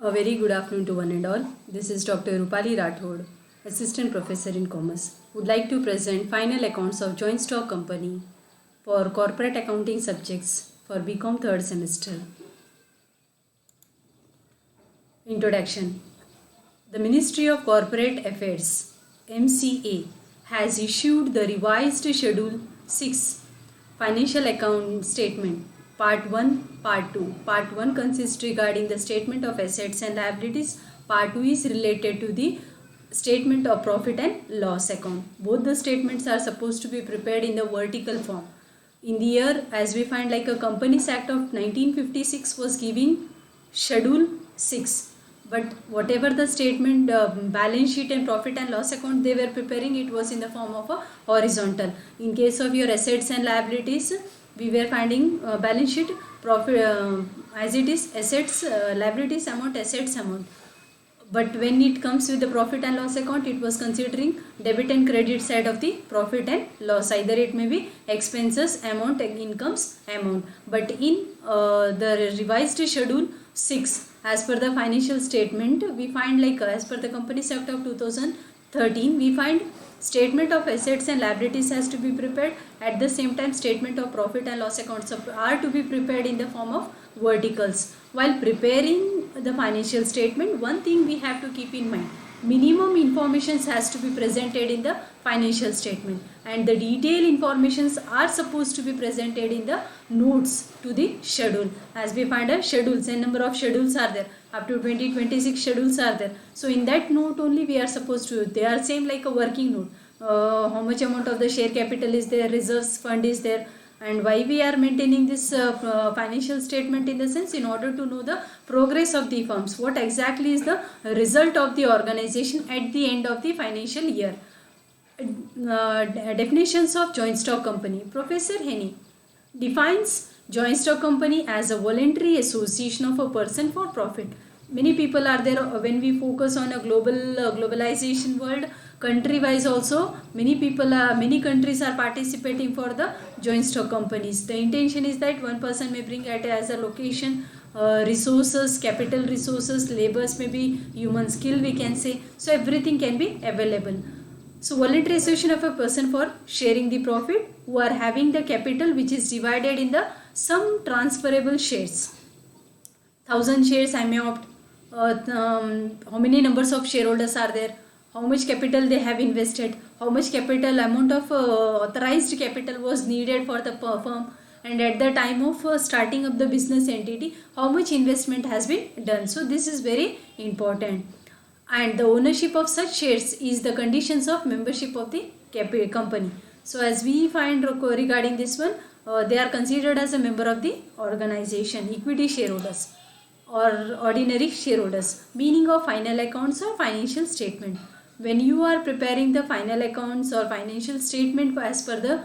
A very good afternoon to one and all. This is Dr. Rupali Rathod, Assistant Professor in Commerce. Would like to present final accounts of joint stock company for corporate accounting subjects for BCom third semester. Introduction. The Ministry of Corporate Affairs (MCA) has issued the revised Schedule 6 Financial Account Statement Part 1, Part 2. Part 1 consists regarding the statement of assets and liabilities. Part 2 is related to the statement of profit and loss account. Both the statements are supposed to be prepared in the vertical form. In the year, as we find, like a Companies Act of 1956 was giving Schedule 6. But whatever the statement, balance sheet and profit and loss account they were preparing, it was in the form of a horizontal. In case of your assets and liabilities, we were finding balance sheet, profit as it is assets, liabilities amount, assets amount. But when it comes with the profit and loss account, it was considering debit and credit side of the profit and loss. Either it may be expenses amount, incomes amount. But in the revised Schedule 6, as per the financial statement, we find, like as per the Companies Act of 2013, we find statement of assets and liabilities has to be prepared. At the same time, statement of profit and loss accounts are to be prepared in the form of verticals. While preparing the financial statement, one thing we have to keep in mind: minimum information has to be presented in the financial statement, and the detailed informations are supposed to be presented in the notes to the schedule. As we find a schedules, a number of schedules are there, up to 20-26 schedules are there. So in that note only we are supposed to, they are same like a working note. How much amount of the share capital is there, reserves fund is there, and why we are maintaining this financial statement, in the sense, in order to know the progress of the firms, what exactly is the result of the organization at the end of the financial year. Definitions of joint stock company. Professor Henny defines joint stock company as a voluntary association of a person for profit. Many people are there when we focus on a globalization world. Country wise also, many countries are participating for the joint stock companies. The intention is that one person may bring at as a location resources, capital resources, labors, maybe human skill we can say. So everything can be available. So voluntary association of a person for sharing the profit, who are having the capital which is divided in the some transferable shares. 1,000 shares I may opt. How many numbers of shareholders are there? How much capital they have invested? How much capital, amount of authorized capital was needed for the firm? And at the time of starting up the business entity, how much investment has been done? So this is very important. And the ownership of such shares is the conditions of membership of the company. So as we find regarding this one, they are considered as a member of the organization, equity shareholders or ordinary shareholders. Meaning of final accounts or financial statement. When you are preparing the final accounts or financial statement as per the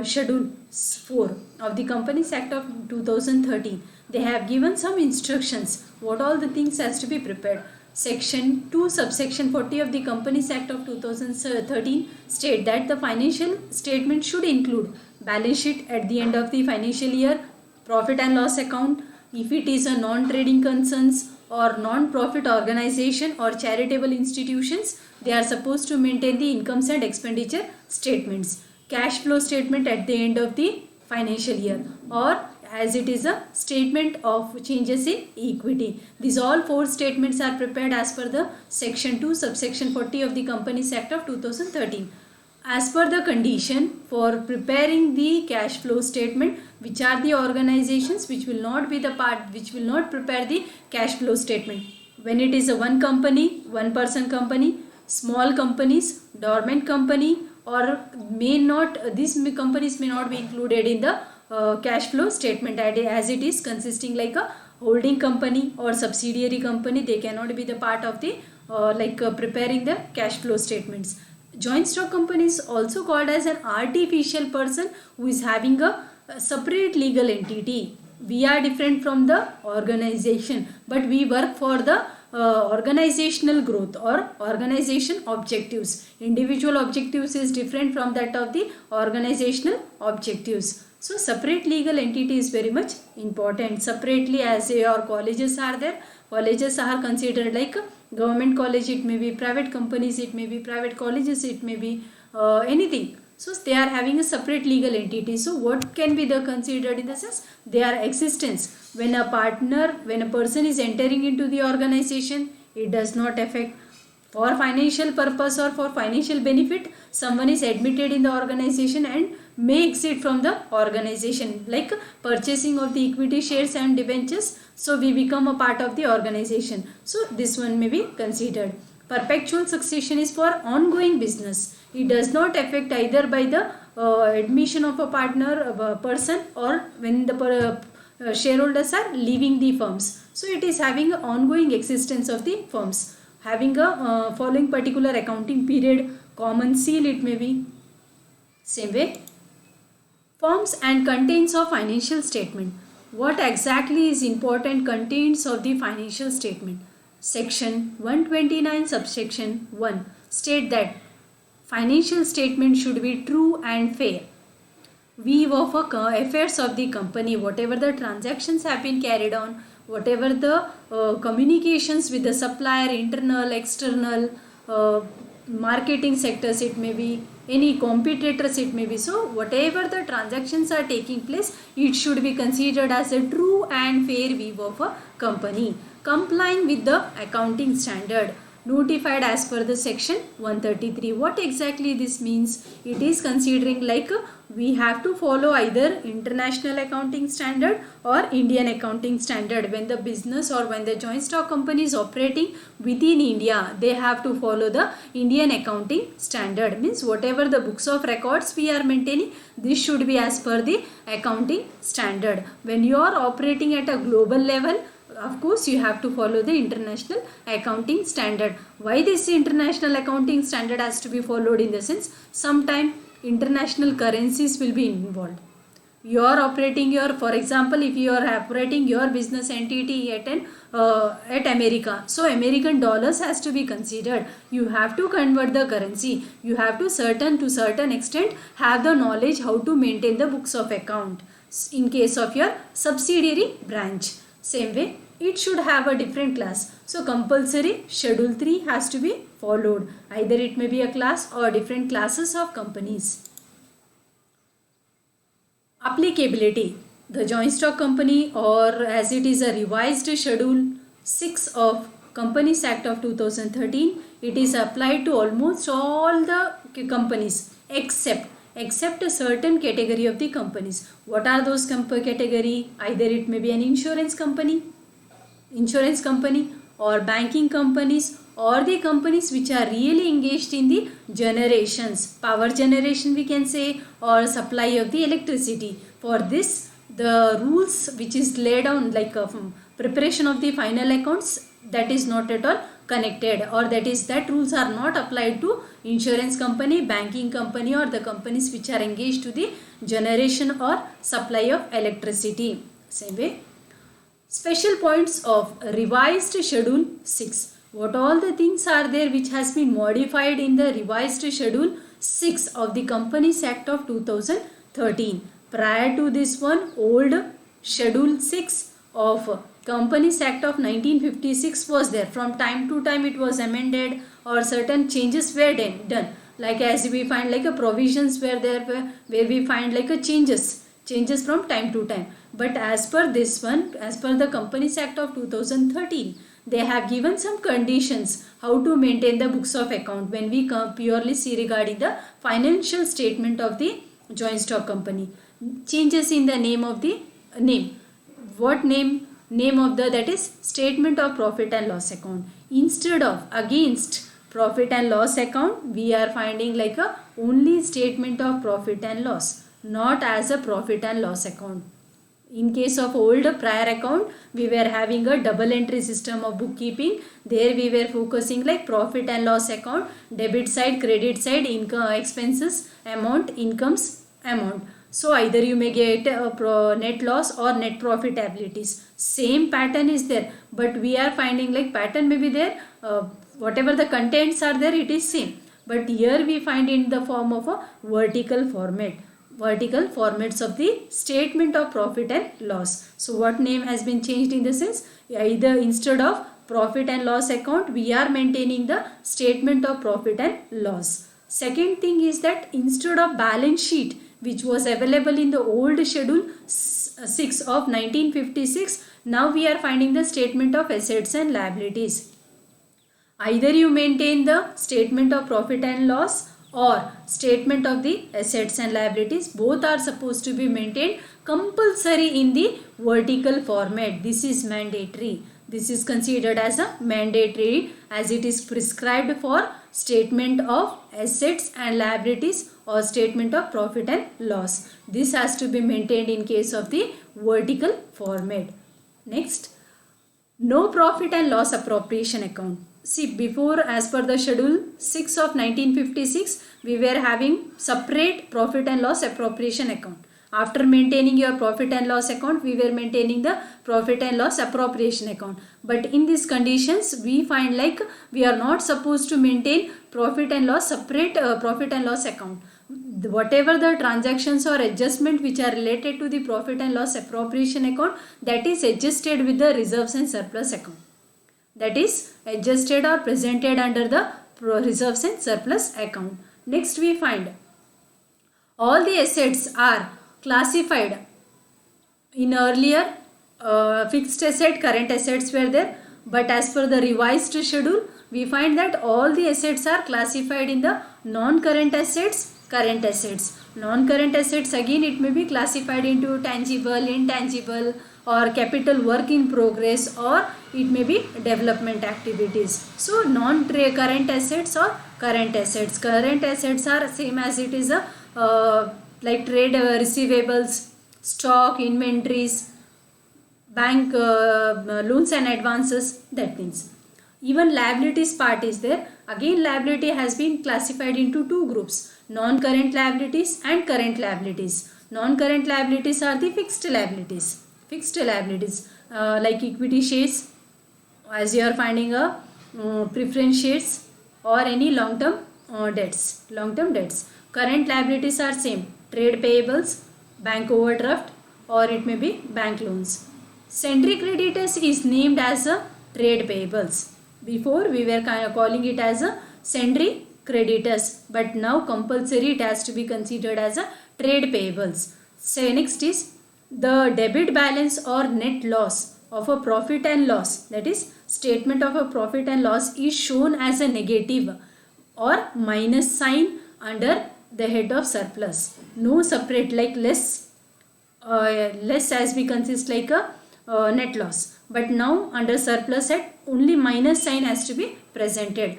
Schedule 4 of the Companies Act of 2013, they have given some instructions what all the things has to be prepared. Section 2 subsection 40 of the Companies Act of 2013 state that the financial statement should include balance sheet at the end of the financial year, profit and loss account, if it is a non-trading concerns or non-profit organization or charitable institutions, they are supposed to maintain the incomes and expenditure statements, cash flow statement at the end of the financial year, or as it is a statement of changes in equity. These all four statements are prepared as per the section 2 subsection 40 of the Companies Act of 2013. As per the condition for preparing the cash flow statement, which are the organizations which will not be the part, which will not prepare the cash flow statement. When it is a one company, one person company, small companies, dormant company, or may not, these companies may not be included in the cash flow statement, as it is consisting like a holding company or subsidiary company. They cannot be the part of the preparing the cash flow statements. Joint stock company is also called as an artificial person who is having a separate legal entity. We are different from the organization, but we work for the organizational growth or organization objectives. Individual objectives is different from that of the organizational objectives. So separate legal entity is very much important. Separately, as your colleges are there, colleges are considered like government college, it may be private companies, it may be private colleges, it may be anything. So they are having a separate legal entity. So what can be the considered in the sense? Their existence. When a person is entering into the organization, it does not affect. For financial purpose or for financial benefit, someone is admitted in the organization and may exit from the organization, like purchasing of the equity shares and debentures. So we become a part of the organization. So this one may be considered. Perpetual succession is for ongoing business. It does not affect either by the admission of a partner, a person, or when the shareholders are leaving the firms. So it is having an ongoing existence of the firms. Having a following particular accounting period, common seal it may be. Same way, forms and contents of financial statement. What exactly is important contents of the financial statement? Section 129 subsection 1 state that financial statement should be true and fair. View of affairs of the company, whatever the transactions have been carried on, whatever the communications with the supplier, internal, external, marketing sectors, it may be any competitors, it may be. So whatever the transactions are taking place, it should be considered as a true and fair view of a company, complying with the accounting standard notified as per the section 133. What exactly this means? It is considering like we have to follow either international accounting standard or Indian accounting standard. When the business or when the joint stock company is operating within India, they have to follow the Indian accounting standard. Means whatever the books of records we are maintaining, this should be as per the accounting standard. When you are operating at a global level, of course you have to follow the international accounting standard. Why this international accounting standard has to be followed? In the sense, sometime international currencies will be involved. You are operating your, for example, if you are operating your business entity at America, so American dollars has to be considered. You have to convert the currency. You have to certain extent have the knowledge how to maintain the books of account in case of your subsidiary branch. Same way, it should have a different class. So compulsory schedule 3 has to be followed. Either it may be a class or different classes of companies. Applicability. The joint stock company, or as it is a revised schedule 6 of Companies Act of 2013, it is applied to almost all the companies except a certain category of the companies. What are those category? Either it may be an insurance company or banking companies, or the companies which are really engaged in the generations, power generation we can say, or supply of the electricity. For this, the rules which is laid down like preparation of the final accounts, that is not at all connected, or that rules are not applied to insurance company, banking company, or the companies which are engaged to the generation or supply of electricity. Same way, special points of revised schedule 6. What all the things are there which has been modified in the revised schedule 6 of the Companies Act of 2013. Prior to this one, old schedule 6 of Companies Act of 1956 was there. From time to time it was amended or certain changes were done. Like as we find like a provisions were there where we find like a changes from time to time. But as per this one, as per the Companies Act of 2013, they have given some conditions how to maintain the books of account when we purely see regarding the financial statement of the joint stock company. Changes in the name of the name. What name? Name of the, that is statement of profit and loss account. Instead of against profit and loss account, we are finding like a only statement of profit and loss, not as a profit and loss account. In case of old prior account, we were having a double entry system of bookkeeping. There we were focusing like profit and loss account, debit side, credit side, income, expenses, amount, incomes, amount. So either you may get a net loss or net profitabilities. Same pattern is there, but we are finding like pattern may be there. Whatever the contents are there, it is same. But here we find in the form of a vertical format. vertical formats of the statement of profit and loss. So what name has been changed in the sense, either instead of profit and loss account, we are maintaining the statement of profit and loss. Second thing is that instead of balance sheet, which was available in the old schedule 6 of 1956, now we are finding the statement of assets and liabilities. Either you maintain the statement of profit and loss or statement of the assets and liabilities. Both are supposed to be maintained compulsory in the vertical format. This is mandatory. This is considered as a mandatory, as it is prescribed for statement of assets and liabilities or statement of profit and loss. This has to be maintained in case of the vertical format. Next, no profit and loss appropriation account. See, before, as per the schedule 6 of 1956, we were having separate profit and loss appropriation account. After maintaining your profit and loss account, we were maintaining the profit and loss appropriation account. But in these conditions, we find like we are not supposed to maintain profit and loss separate profit and loss account. Whatever the transactions or adjustment which are related to the profit and loss appropriation account, that is adjusted with the reserves and surplus account. That is adjusted or presented under the reserves and surplus account. Next we find all the assets are classified in earlier fixed asset, current assets were there, but as per the revised schedule, we find that all the assets are classified in the non-current assets, current assets. Non-current assets, again it may be classified into tangible, intangible, or capital work in progress, or it may be development activities. So non-current assets or current assets. Current assets are same as it is a like trade receivables, stock, inventories, bank loans and advances, that means. Even liabilities part is there. Again liability has been classified into two groups, non-current liabilities and current liabilities. Non-current liabilities are the fixed liabilities. Fixed liabilities like equity shares, as you are finding a preference shares, or any long-term debts. Long-term debts. Current liabilities are same, trade payables, bank overdraft, or it may be bank loans. Sundry creditors is named as a trade payables. Before we were calling it as a sundry creditors, but now compulsory it has to be considered as a trade payables. So next is the debit balance or net loss of a profit and loss, that is statement of a profit and loss, is shown as a negative or minus sign under the head of surplus. No separate, like less as we consist like a net loss, but now under surplus head only minus sign has to be presented.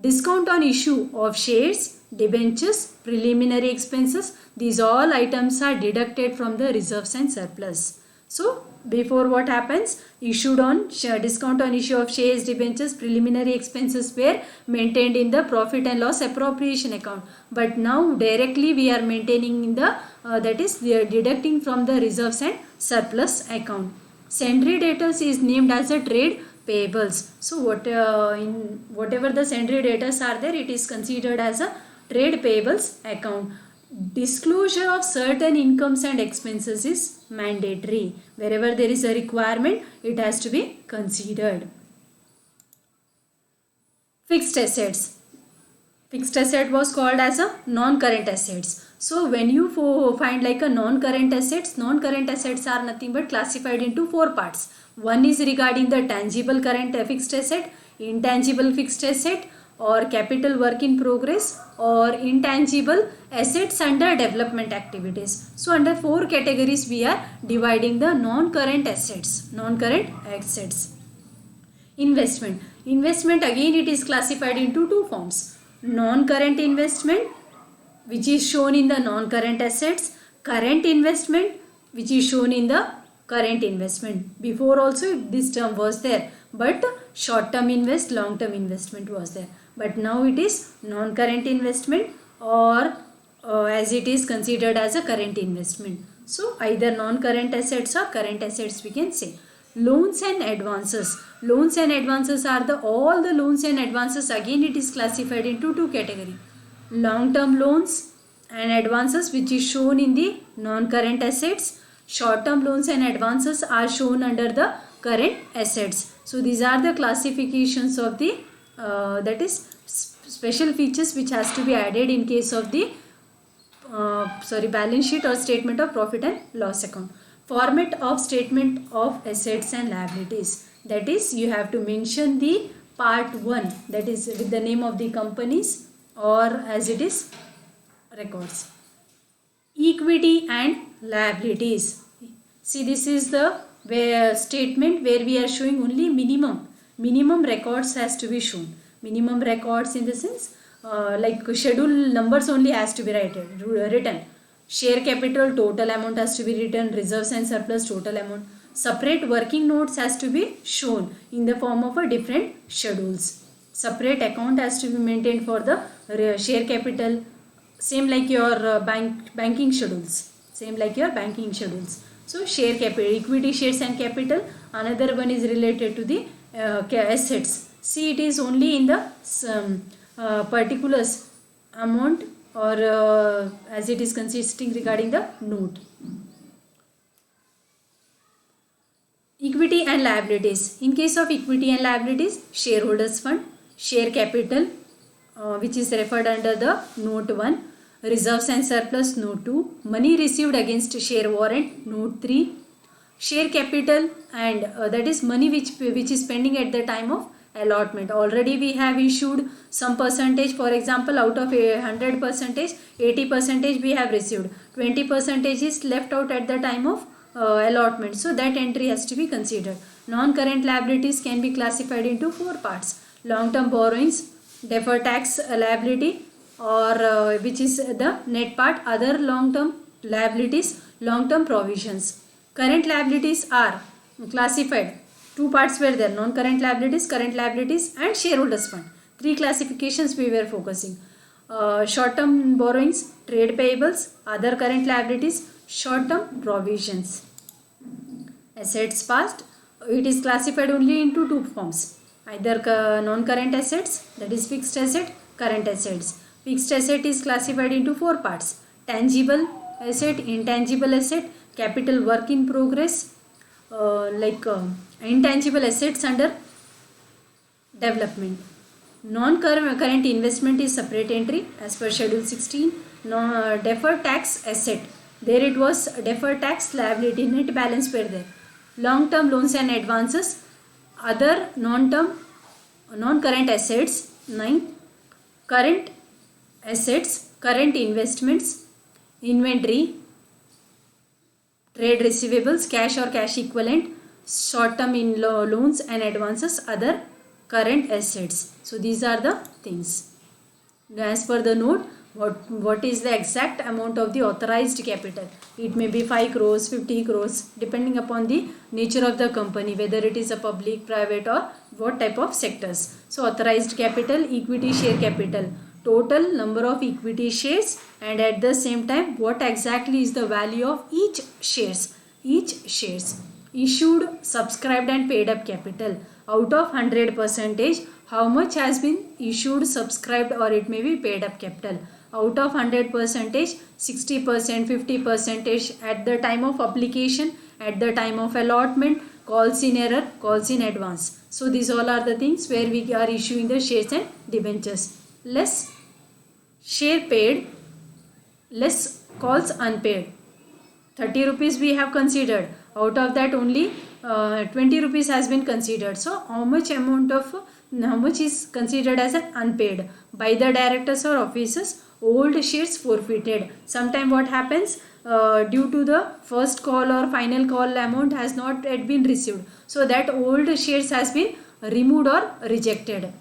Discount on issue of shares, debentures, preliminary expenses, these all items are deducted from the reserves and surplus. So before what happens, issued on discount on issue of shares, debentures, preliminary expenses were maintained in the profit and loss appropriation account, but now directly we are maintaining in the that is we are deducting from the reserves and surplus account. Sundry debtors is named as a trade payables. So whatever the sundry debtors are there, it is considered as a trade payables account. Disclosure of certain incomes and expenses is mandatory. Wherever there is a requirement, it has to be considered. Fixed assets. Fixed asset was called as a non-current assets. So when you find like a non-current assets are nothing but classified into four parts. One is regarding the tangible current fixed asset, intangible fixed asset, or capital work in progress, or intangible assets under development activities. So under four categories we are dividing the non-current assets. Non-current assets. Investment. Investment, again it is classified into two forms. Non-current investment, which is shown in the non-current assets. Current investment, which is shown in the current investment. Before also this term was there, but short-term invest, long-term investment was there. But now it is non-current investment, or as it is considered as a current investment. So either non-current assets or current assets we can say. Loans and advances. Loans and advances are all the loans and advances, again it is classified into two categories. Long-term loans and advances which is shown in the non-current assets. Short-term loans and advances are shown under the current assets. So these are the classifications of the that is special features which has to be added in case of the balance sheet or statement of profit and loss account. Format of statement of assets and liabilities, that is you have to mention the part 1, that is with the name of the companies or as it is records. Equity and liabilities. See, this is the statement where we are showing only minimum records has to be shown. Minimum records in the sense like schedule numbers only has to be written. Share capital total amount has to be written. Reserves and surplus total amount. Separate working notes has to be shown in the form of a different schedules. Separate account has to be maintained for the share capital, same like your banking schedules. Same like your banking schedules. So share capital, equity shares and capital. Another one is related to the assets. See, it is only in the particulars amount or as it is consisting regarding the note. Equity and liabilities. In case of equity and liabilities, shareholders fund, share capital which is referred under the note 1, reserves and surplus note 2, money received against share warrant note 3, share capital and that is money which is pending at the time of allotment. Already we have issued some percentage, for example out of 100 percentage, 80 percentage we have received, 20 percentage is left out at the time of allotment, so that entry has to be considered. Non-current liabilities can be classified into 4 parts. Long-term borrowings, deferred tax liability or which is the net part, other long-term liabilities, long-term provisions. Current liabilities are classified, 2 parts were there, non-current liabilities, current liabilities and shareholders fund. 3 classifications we were focusing. Short-term borrowings, trade payables, other current liabilities, short-term provisions. Assets past, it is classified only into 2 forms, either non-current assets, that is fixed asset, current assets. Fixed asset is classified into 4 parts: tangible asset, intangible asset, capital work in progress, intangible assets under development. Non-current investment is separate entry as per schedule 16. Deferred tax asset, there it was deferred tax liability, net balance were there. Long-term loans and advances, other non-current assets 9, current assets, current investments, inventory, trade receivables, cash or cash equivalent, short-term loans and advances, other current assets. So these are the things. As per the note, what is the exact amount of the authorized capital? It may be 5 crores, 50 crores, depending upon the nature of the company, whether it is a public, private or what type of sectors. So authorized capital, equity share capital, total number of equity shares, and at the same time what exactly is the value of each shares. Issued, subscribed and paid up capital. Out of 100 percentage, how much has been issued, subscribed or it may be paid up capital. Out of 100 percentage, 60%, 50 percentage at the time of application, at the time of allotment, calls in error, calls in advance. So these all are the things where we are issuing the shares and debentures. Less share paid, less calls unpaid. 30 rupees we have considered. Out of that only 20 rupees has been considered. So how much is considered as an unpaid by the directors or officers? Old shares forfeited. Sometime what happens, due to the first call or final call amount has not yet been received, so that old shares has been removed or rejected.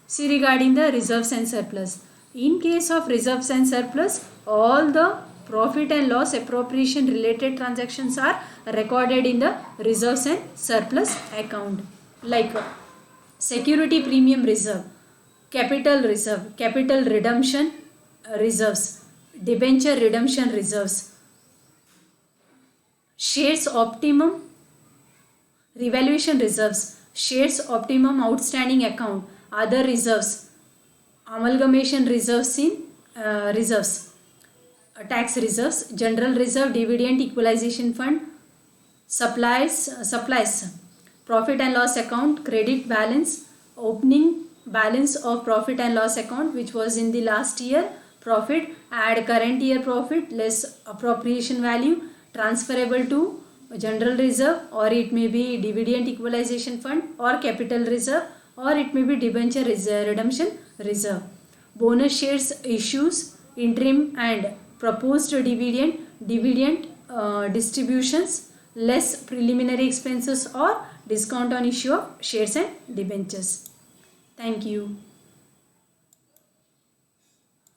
See, regarding the reserves and surplus, in case of reserves and surplus, all the profit and loss appropriation related transactions are recorded in the reserves and surplus account, like security premium reserve, capital reserve, capital redemption reserves, debenture redemption reserves, shares optimum revaluation reserves, shares optimum outstanding account, other reserves, amalgamation reserves in reserves, tax reserves, general reserve, dividend equalization fund, supplies, profit and loss account, credit balance, opening balance of profit and loss account which was in the last year profit, add current year profit less appropriation value, transferable to general reserve, or it may be dividend equalization fund or capital reserve, or it may be debenture redemption reserve. Bonus shares issues, interim and proposed dividend distributions, less preliminary expenses or discount on issue of shares and debentures. Thank you.